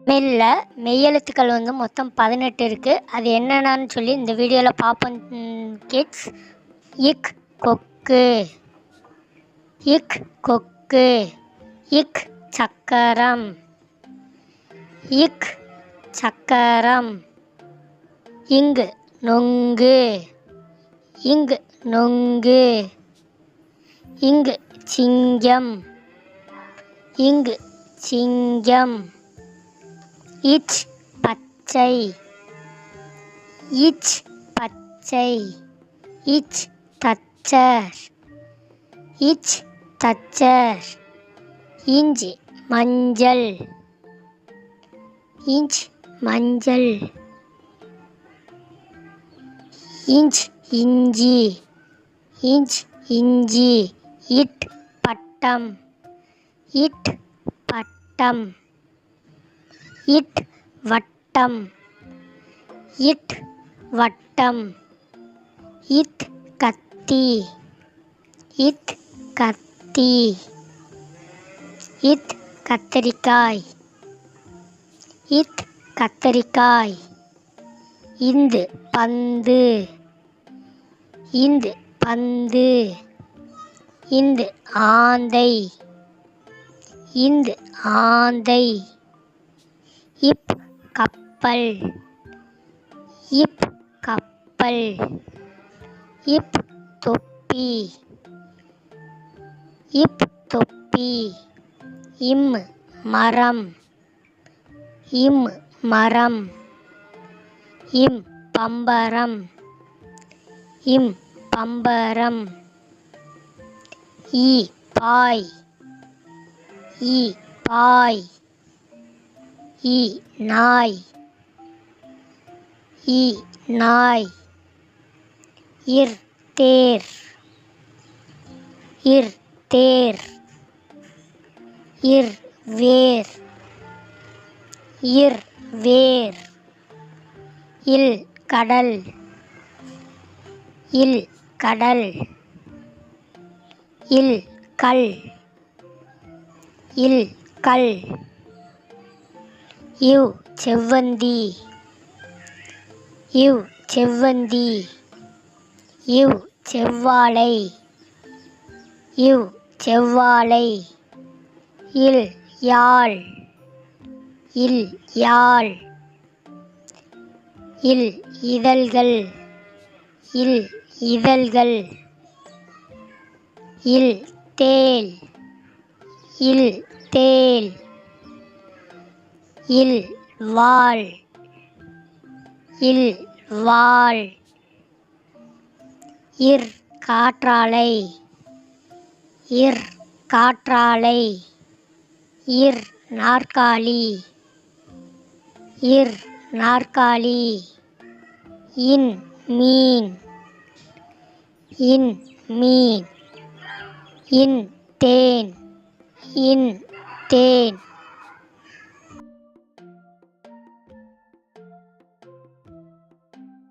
தமிழில் மெய்யெழுத்துக்கள் மொத்தம் 18 இருக்குது. அது என்னென்னு சொல்லி இந்த வீடியோவில் பார்ப்போம் கிட்ஸ். இக் கொக்கு, இக் கொக்கு, இக் சக்கரம், இக் சக்கரம், இங்கு நொங்கு, இங்கு நொங்கு, இங்கு சிங்கம், இங்கு சிங்கம், இச் பச்சை, இச் பச்சை, இச் தச்சர், இச் தச்சர், இஞ்சி மஞ்சள், இஞ்ச் மஞ்சள், இஞ்ச் இஞ்சி, இஞ்ச் இஞ்சி, இட் பட்டம், இட் பட்டம், இட் வட்டம், இட் வட்டம், இத் கத்தி, இத் கத்தி, இத் கத்தரிக்காய், இத் கத்தரிக்காய், இந்து பந்து, இந்து பந்து, இந்து ஆந்தை, இந்து ஆந்தை, இப் கப்பல், இப் கப்பல், இப் தொப்பி, இப் தொப்பி, இம் மரம், இம் மரம், இம் பம்பரம், இம் பம்பரம், ஈ பாய், ஈ பாய், ஈ நாய், ஈ நாய், இர் தேர், இர் தேர், இர் வேர், இர் வேர், இல் கடல், இல் கடல், இல் கல், இல் கல், இவ் செவ்வந்தி, இவ் செவ்வந்தி, இவ் செவ்வாழை, இவ் செவ்வாழை, இல் யாழ், இல் யாழ், இல் இதழ்கள், இல் இதழ்கள், இல் தேல், இல் தேல், இல் வாள், இல் வாள், இர் காற்றாழை, இர் காற்றாழை, இர் நாற்காலி, இர் நாற்காலி, இன் மீன், இன் மீன், இன் தேன், இன் தேன்.